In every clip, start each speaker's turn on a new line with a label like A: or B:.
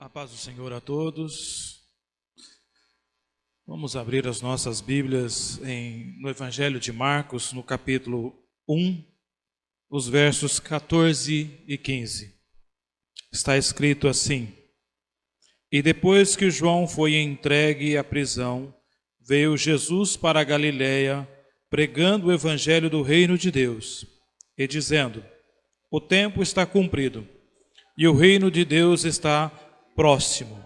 A: A paz do Senhor a todos. Vamos abrir as nossas Bíblias no Evangelho de Marcos, no capítulo 1, os versos 14 e 15. Está escrito assim: E depois que João foi entregue à prisão, veio Jesus para a Galiléia, pregando o Evangelho do Reino de Deus, e dizendo: O tempo está cumprido, e o Reino de Deus está próximo.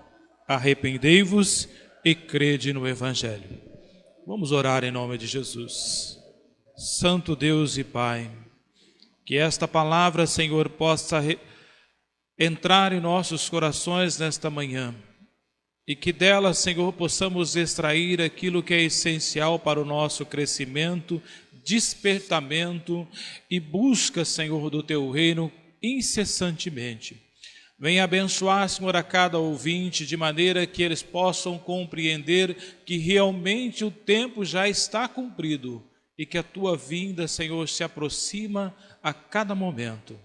A: Arrependei-vos e crede no Evangelho. Vamos orar em nome de Jesus. Santo Deus e Pai, que esta palavra, Senhor, possa entrar em nossos corações nesta manhã, e que dela, Senhor, possamos extrair aquilo que é essencial para o nosso crescimento, despertamento e busca, Senhor, do Teu reino incessantemente. Venha abençoar, Senhor, a cada ouvinte, de maneira que eles possam compreender que realmente o tempo já está cumprido e que a Tua vinda, Senhor, se aproxima a cada momento.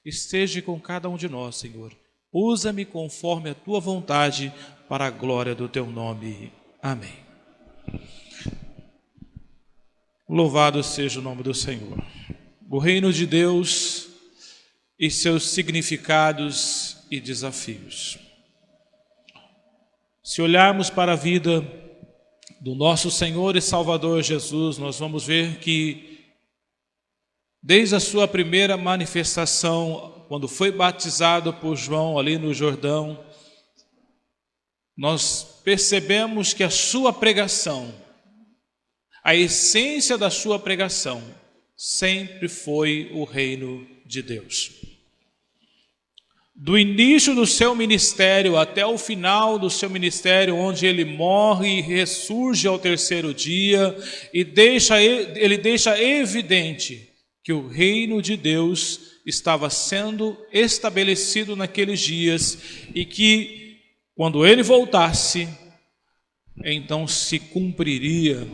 A: Esteja com cada um de nós, Senhor. Usa-me conforme a Tua vontade, para a glória do Teu nome. Amém. Louvado seja o nome do Senhor. O reino de Deus e seus significados e desafios. Se olharmos para a vida do nosso Senhor e Salvador Jesus, nós vamos ver que desde a sua primeira manifestação, quando foi batizado por João ali no Jordão, nós percebemos que a sua pregação, a essência da sua pregação, sempre foi o reino de Deus. Do início do seu ministério até o final do seu ministério, onde ele morre e ressurge ao terceiro dia, e ele deixa evidente que o reino de Deus estava sendo estabelecido naqueles dias, e que quando ele voltasse, então se cumpriria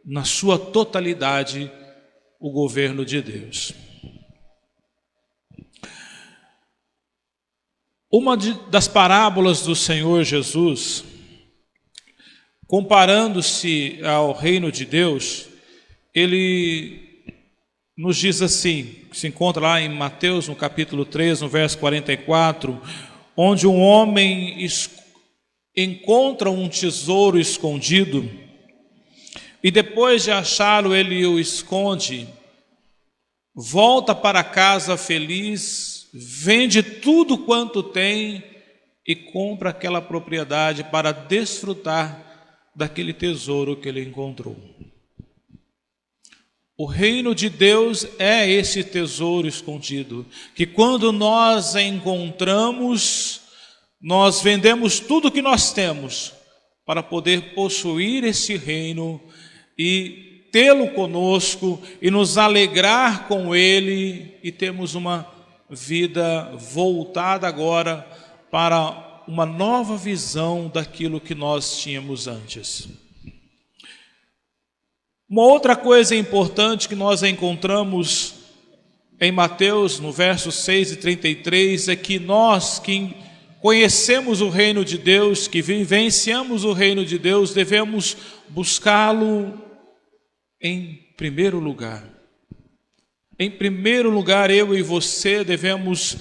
A: na sua totalidade o governo de Deus. Uma das parábolas do Senhor Jesus, comparando-se ao reino de Deus, ele nos diz assim, se encontra lá em Mateus, no capítulo 3, no verso 44, onde um homem encontra um tesouro escondido, e depois de achá-lo, ele o esconde, volta para casa feliz, vende tudo quanto tem e compra aquela propriedade para desfrutar daquele tesouro que ele encontrou. O reino de Deus é esse tesouro escondido, que quando nós encontramos, nós vendemos tudo que nós temos para poder possuir esse reino e tê-lo conosco e nos alegrar com ele e termos uma vida voltada agora para uma nova visão daquilo que nós tínhamos antes. Uma outra coisa importante que nós encontramos em Mateus, no verso 6 e 33, é que nós que conhecemos o reino de Deus, que vivenciamos o reino de Deus, devemos buscá-lo em primeiro lugar. Em primeiro lugar, eu e você devemos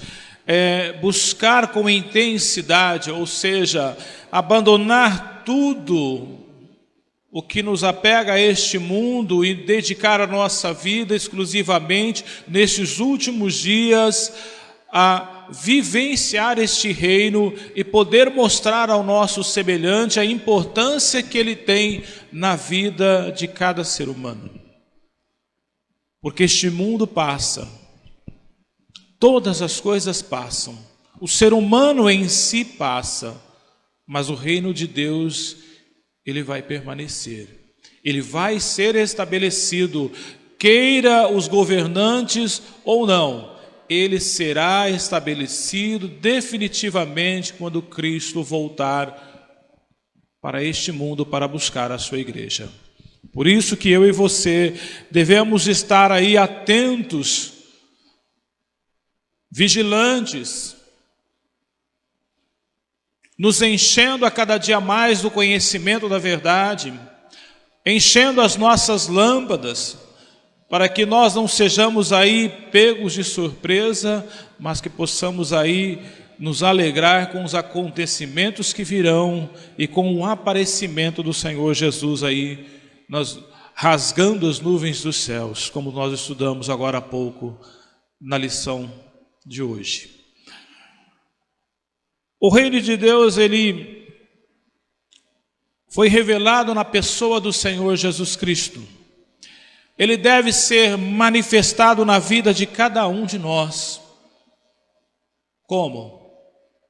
A: buscar com intensidade, ou seja, abandonar tudo o que nos apega a este mundo e dedicar a nossa vida exclusivamente nestes últimos dias a vivenciar este reino e poder mostrar ao nosso semelhante a importância que ele tem na vida de cada ser humano. Porque este mundo passa, todas as coisas passam, o ser humano em si passa, mas o reino de Deus, ele vai permanecer, ele vai ser estabelecido, queira os governantes ou não, ele será estabelecido definitivamente quando Cristo voltar para este mundo para buscar a sua igreja. Por isso que eu e você devemos estar aí atentos, vigilantes, nos enchendo a cada dia mais do conhecimento da verdade, enchendo as nossas lâmpadas, para que nós não sejamos aí pegos de surpresa, mas que possamos aí nos alegrar com os acontecimentos que virão e com o aparecimento do Senhor Jesus aí, nós rasgando as nuvens dos céus, como nós estudamos agora há pouco na lição de hoje. O reino de Deus, ele foi revelado na pessoa do Senhor Jesus Cristo. Ele deve ser manifestado na vida de cada um de nós. Como?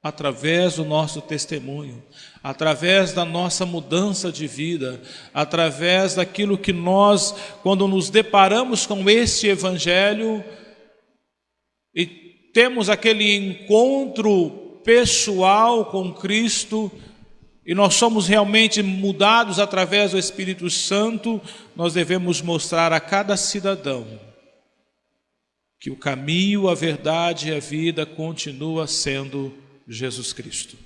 A: Através do nosso testemunho, através da nossa mudança de vida, através daquilo que nós, quando nos deparamos com este Evangelho e temos aquele encontro pessoal com Cristo, e nós somos realmente mudados através do Espírito Santo, nós devemos mostrar a cada cidadão que o caminho, a verdade e a vida continua sendo Jesus Cristo.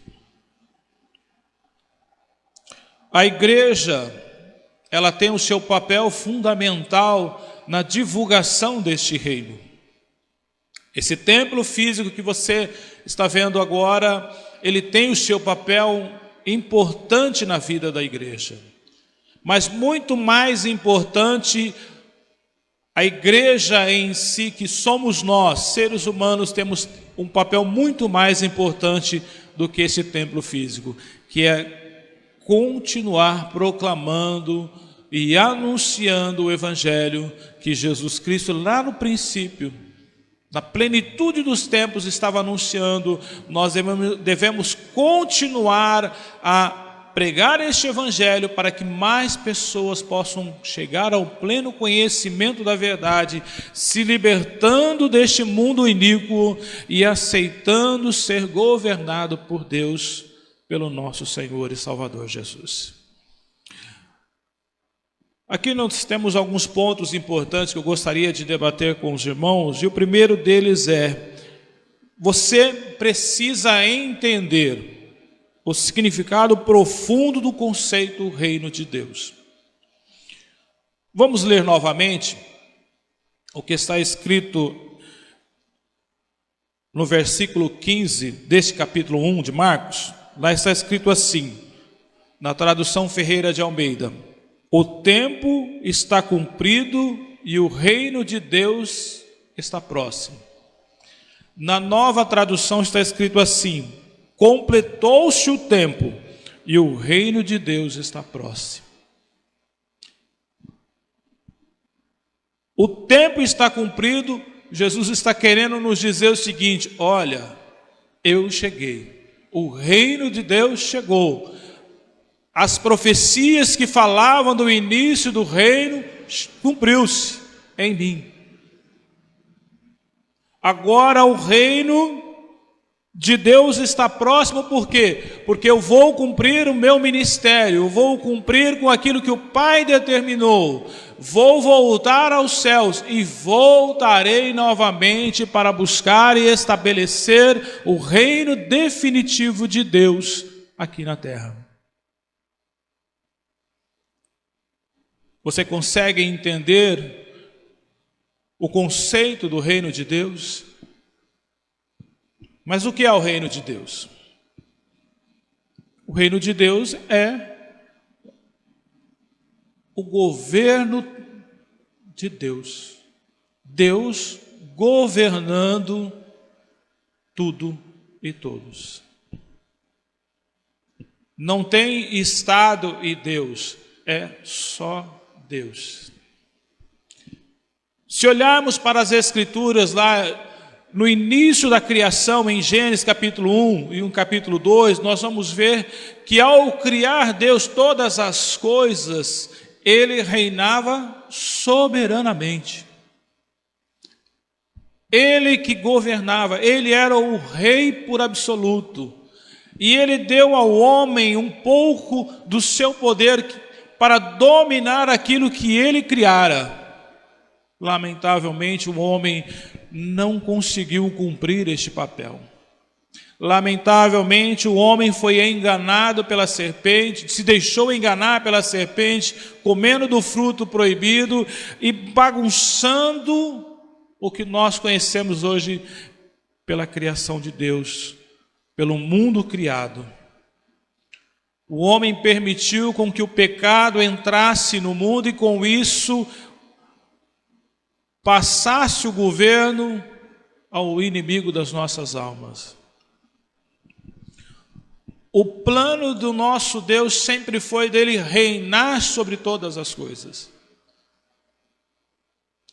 A: A igreja, ela tem o seu papel fundamental na divulgação deste reino. Esse templo físico que você está vendo agora, ele tem o seu papel importante na vida da igreja. Mas muito mais importante, a igreja em si, que somos nós, seres humanos, temos um papel muito mais importante do que esse templo físico, que é continuar proclamando e anunciando o Evangelho, que Jesus Cristo lá no princípio, na plenitude dos tempos, estava anunciando. Nós devemos continuar a pregar este Evangelho para que mais pessoas possam chegar ao pleno conhecimento da verdade, se libertando deste mundo iníquo e aceitando ser governado por Deus, pelo nosso Senhor e Salvador Jesus. Aqui nós temos alguns pontos importantes que eu gostaria de debater com os irmãos, e o primeiro deles é: você precisa entender o significado profundo do conceito reino de Deus. Vamos ler novamente o que está escrito no versículo 15 deste capítulo 1 de Marcos. Lá está escrito assim, na tradução Ferreira de Almeida: o tempo está cumprido e o reino de Deus está próximo. Na nova tradução está escrito assim: completou-se o tempo e o reino de Deus está próximo. O tempo está cumprido. Jesus está querendo nos dizer o seguinte: olha, eu cheguei, o reino de Deus chegou. As profecias que falavam do início do reino cumpriu-se em mim. Agora o reino de Deus está próximo. Por quê? Porque eu vou cumprir o meu ministério, eu vou cumprir com aquilo que o Pai determinou. Vou voltar aos céus e voltarei novamente para buscar e estabelecer o reino definitivo de Deus aqui na terra. Você consegue entender o conceito do reino de Deus? Mas o que é o reino de Deus? O reino de Deus é o governo de Deus. Deus governando tudo e todos. Não tem Estado e Deus, é só Deus. Se olharmos para as Escrituras lá no início da criação, em Gênesis capítulo 1 e capítulo 2, nós vamos ver que ao criar Deus todas as coisas, Ele reinava soberanamente. Ele que governava, Ele era o rei por absoluto. E Ele deu ao homem um pouco do seu poder para dominar aquilo que Ele criara. Lamentavelmente, o homem não conseguiu cumprir este papel. Lamentavelmente, o homem foi enganado pela serpente, se deixou enganar pela serpente, comendo do fruto proibido e bagunçando o que nós conhecemos hoje pela criação de Deus, pelo mundo criado. O homem permitiu com que o pecado entrasse no mundo e com isso passasse o governo ao inimigo das nossas almas. O plano do nosso Deus sempre foi dele reinar sobre todas as coisas.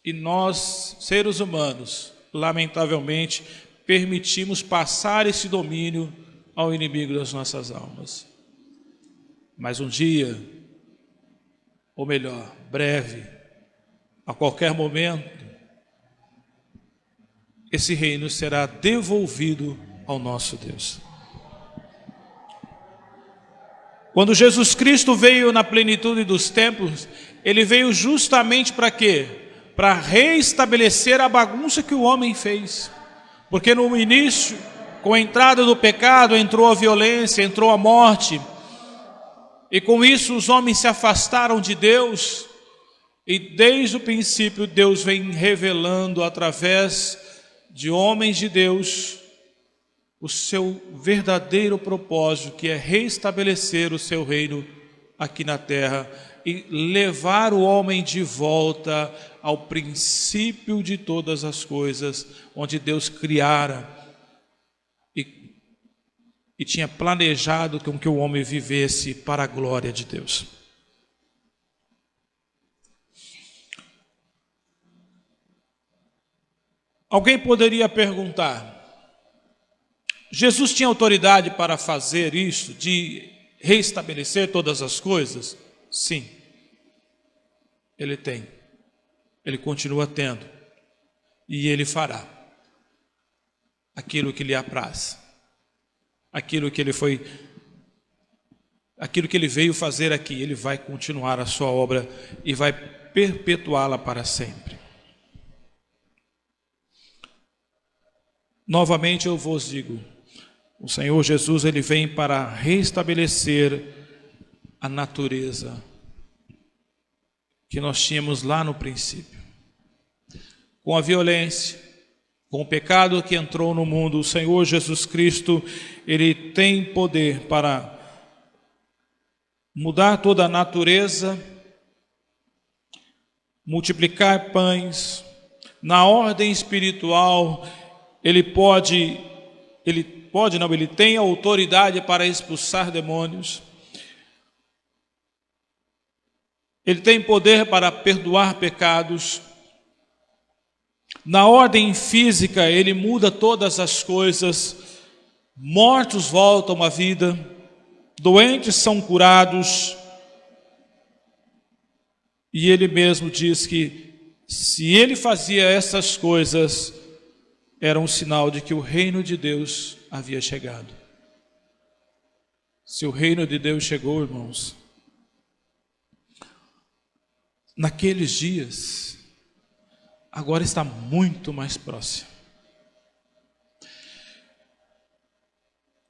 A: E nós, seres humanos, lamentavelmente, permitimos passar esse domínio ao inimigo das nossas almas. Mas um dia, ou melhor, breve, a qualquer momento, esse reino será devolvido ao nosso Deus. Quando Jesus Cristo veio na plenitude dos tempos, ele veio justamente para quê? Para reestabelecer a bagunça que o homem fez. Porque no início, com a entrada do pecado, entrou a violência, entrou a morte. E com isso os homens se afastaram de Deus. E desde o princípio Deus vem revelando através de homens de Deus o seu verdadeiro propósito, que é reestabelecer o seu reino aqui na terra e levar o homem de volta ao princípio de todas as coisas, onde Deus criara e tinha planejado com que o homem vivesse para a glória de Deus. Alguém poderia perguntar: Jesus tinha autoridade para fazer isso, de reestabelecer todas as coisas? Sim, ele tem, ele continua tendo, e ele fará aquilo que lhe apraz, aquilo que ele veio fazer aqui. Ele vai continuar a sua obra e vai perpetuá-la para sempre. Novamente eu vos digo, o Senhor Jesus, ele vem para restabelecer a natureza que nós tínhamos lá no princípio. Com a violência, com o pecado que entrou no mundo, o Senhor Jesus Cristo, ele tem poder para mudar toda a natureza, multiplicar pães. Na ordem espiritual, ele tem autoridade para expulsar demônios. Ele tem poder para perdoar pecados. Na ordem física, ele muda todas as coisas. Mortos voltam à vida, doentes são curados. E ele mesmo diz que se ele fazia essas coisas, era um sinal de que o reino de Deus havia chegado. Se o reino de Deus chegou, irmãos, naqueles dias, agora está muito mais próximo.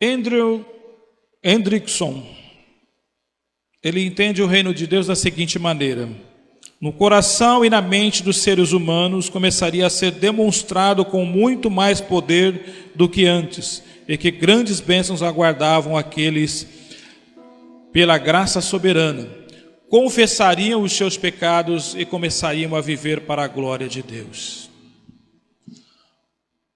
A: Andrew Hendrickson, ele entende o reino de Deus da seguinte maneira: no coração e na mente dos seres humanos começaria a ser demonstrado com muito mais poder do que antes, e que grandes bênçãos aguardavam aqueles pela graça soberana. Confessariam os seus pecados e começariam a viver para a glória de Deus.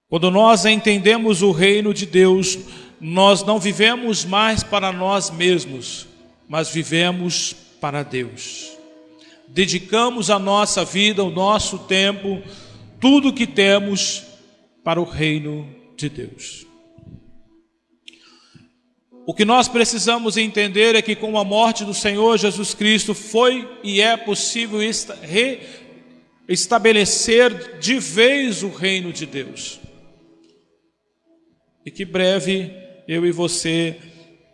A: Quando nós entendemos o reino de Deus, nós não vivemos mais para nós mesmos, mas vivemos para Deus. Dedicamos a nossa vida, o nosso tempo, tudo o que temos para o reino de Deus. O que nós precisamos entender é que com a morte do Senhor Jesus Cristo foi e é possível estabelecer de vez o reino de Deus. E que breve eu e você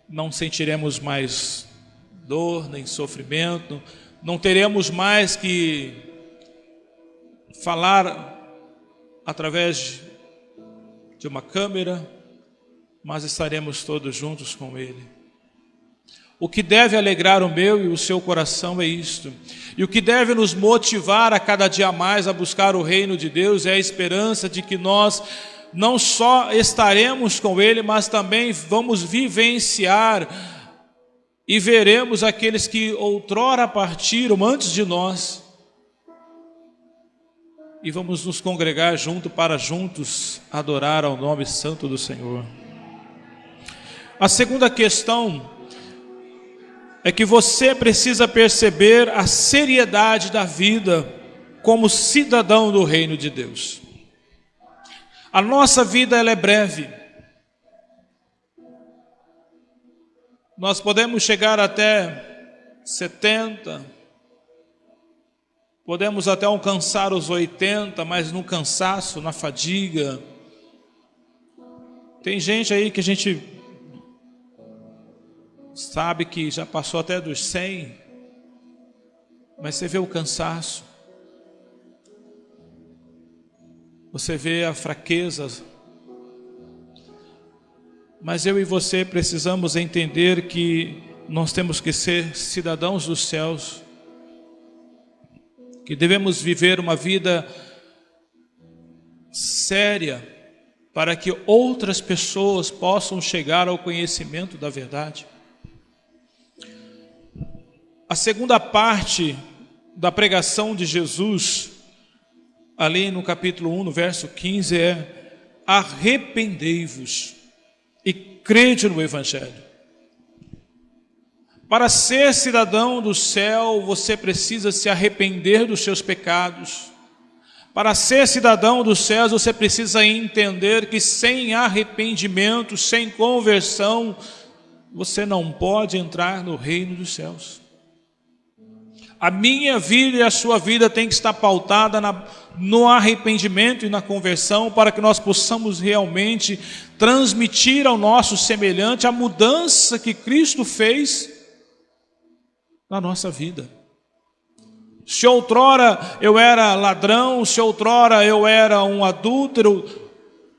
A: não sentiremos mais dor nem sofrimento, não teremos mais que falar através de uma câmera, mas estaremos todos juntos com Ele. O que deve alegrar o meu e o seu coração é isto. E o que deve nos motivar a cada dia mais a buscar o reino de Deus é a esperança de que nós não só estaremos com Ele, mas também vamos vivenciar e veremos aqueles que outrora partiram antes de nós. E vamos nos congregar junto para juntos adorar ao nome santo do Senhor. A segunda questão é que você precisa perceber a seriedade da vida como cidadão do reino de Deus. A nossa vida ela é breve. Nós podemos chegar até 70, podemos até alcançar os 80, mas no cansaço, na fadiga. Tem gente aí que a gente sabe que já passou até dos 100, mas você vê o cansaço, você vê a fraqueza, mas eu e você precisamos entender que nós temos que ser cidadãos dos céus, que devemos viver uma vida séria, para que outras pessoas possam chegar ao conhecimento da verdade. A segunda parte da pregação de Jesus, ali no capítulo 1, no verso 15, é: arrependei-vos e crede no Evangelho. Para ser cidadão do céu, você precisa se arrepender dos seus pecados. Para ser cidadão dos céus, você precisa entender que sem arrependimento, sem conversão, você não pode entrar no reino dos céus. A minha vida e a sua vida tem que estar pautada no arrependimento e na conversão, para que nós possamos realmente transmitir ao nosso semelhante a mudança que Cristo fez na nossa vida. Se outrora eu era ladrão, se outrora eu era um adúltero,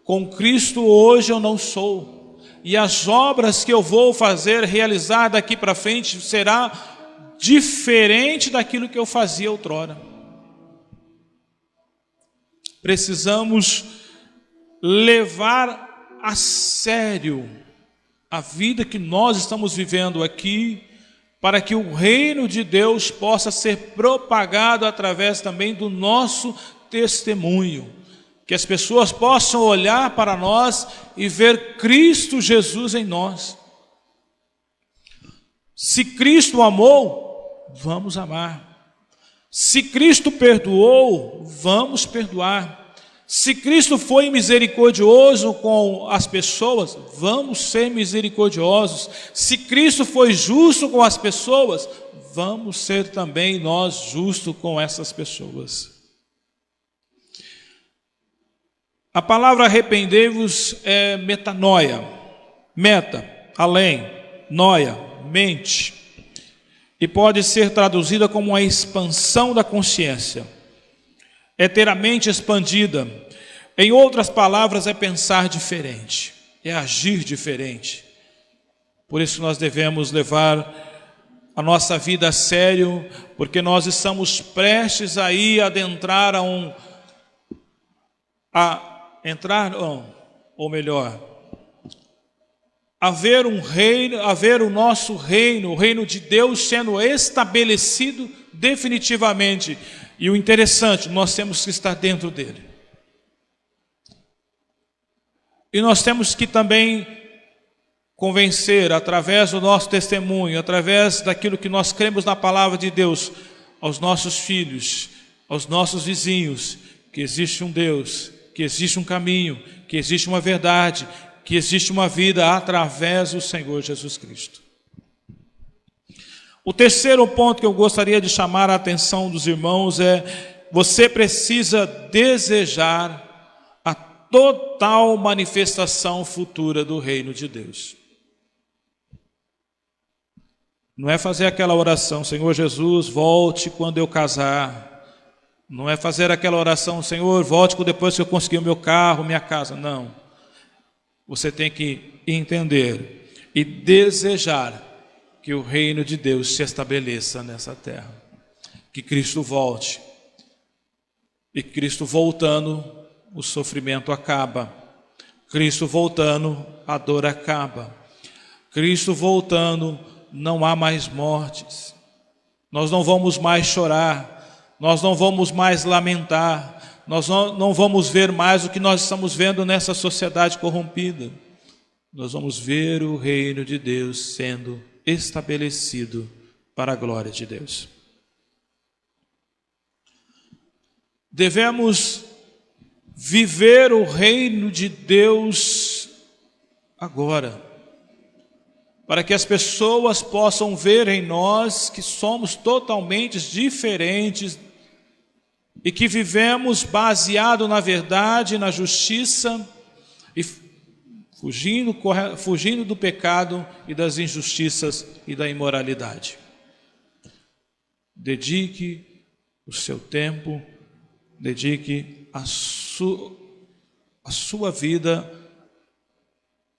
A: com Cristo hoje eu não sou. E as obras que eu vou fazer, realizar daqui para frente, será diferente daquilo que eu fazia outrora. Precisamos levar a sério a vida que nós estamos vivendo aqui, para que o reino de Deus possa ser propagado através também do nosso testemunho, que as pessoas possam olhar para nós e ver Cristo Jesus em nós. Se Cristo amou, vamos amar. Se Cristo perdoou, vamos perdoar. Se Cristo foi misericordioso com as pessoas, vamos ser misericordiosos. Se Cristo foi justo com as pessoas, vamos ser também nós justos com essas pessoas. A palavra arrependei-vos é metanoia. Meta, além, noia, mente. E pode ser traduzida como a expansão da consciência. É ter a mente expandida. Em outras palavras, é pensar diferente, é agir diferente. Por isso nós devemos levar a nossa vida a sério, porque nós estamos prestes a ir adentrar haver um reino, haver o nosso reino, o reino de Deus sendo estabelecido definitivamente. E o interessante, nós temos que estar dentro dele. E nós temos que também convencer, através do nosso testemunho, através daquilo que nós cremos na palavra de Deus, aos nossos filhos, aos nossos vizinhos, que existe um Deus, que existe um caminho, que existe uma verdade, que existe uma vida através do Senhor Jesus Cristo. O terceiro ponto que eu gostaria de chamar a atenção dos irmãos é: você precisa desejar a total manifestação futura do reino de Deus. Não é fazer aquela oração: Senhor Jesus, volte quando eu casar. Não é fazer aquela oração: Senhor, volte depois que eu conseguir o meu carro, minha casa. Não. você tem que entender e desejar que o reino de Deus se estabeleça nessa terra, que Cristo volte. E Cristo voltando, o sofrimento acaba. Cristo voltando, a dor acaba. Cristo voltando, não há mais mortes. Nós não vamos mais chorar, nós não vamos mais lamentar, nós não vamos ver mais o que nós estamos vendo nessa sociedade corrompida. Nós vamos ver o reino de Deus sendo estabelecido para a glória de Deus. Devemos viver o reino de Deus agora, para que as pessoas possam ver em nós que somos totalmente diferentes e que vivemos baseado na verdade, na justiça e fugindo do pecado e das injustiças e da imoralidade. Dedique o seu tempo, dedique a sua vida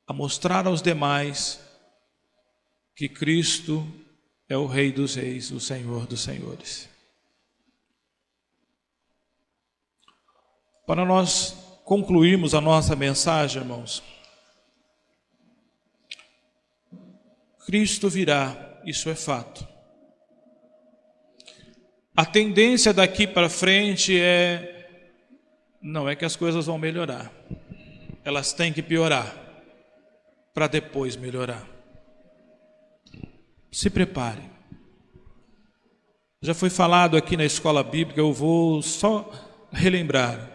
A: a mostrar aos demais que Cristo é o Rei dos Reis, o Senhor dos Senhores. Para nós concluirmos a nossa mensagem, irmãos, Cristo virá, isso é fato. A tendência daqui para frente não é que as coisas vão melhorar, elas têm que piorar, para depois melhorar. Se prepare. Já foi falado aqui na escola bíblica, eu vou só relembrar.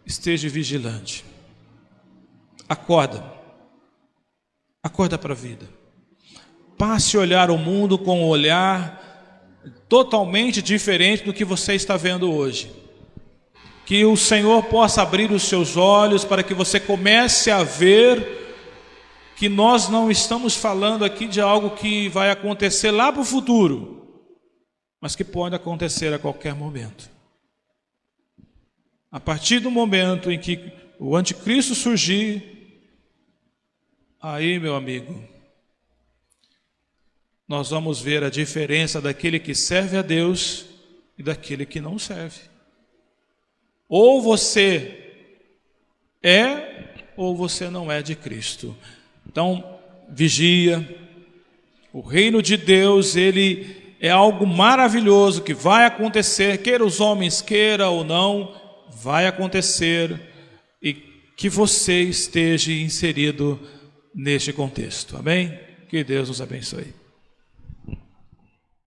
A: Esteja vigilante. Acorda para a vida. Passe a olhar o mundo com um olhar totalmente diferente do que você está vendo hoje. Que o Senhor possa abrir os seus olhos para que você comece a ver que nós não estamos falando aqui de algo que vai acontecer lá para o futuro, mas que pode acontecer a qualquer momento. A partir do momento em que o anticristo surgir, aí, meu amigo, nós vamos ver a diferença daquele que serve a Deus e daquele que não serve. Ou você ou você não é de Cristo. Então, vigia. O reino de Deus, ele é algo maravilhoso que vai acontecer, queira os homens queira ou não, vai acontecer, e que você esteja inserido neste contexto. Amém? Que Deus nos abençoe.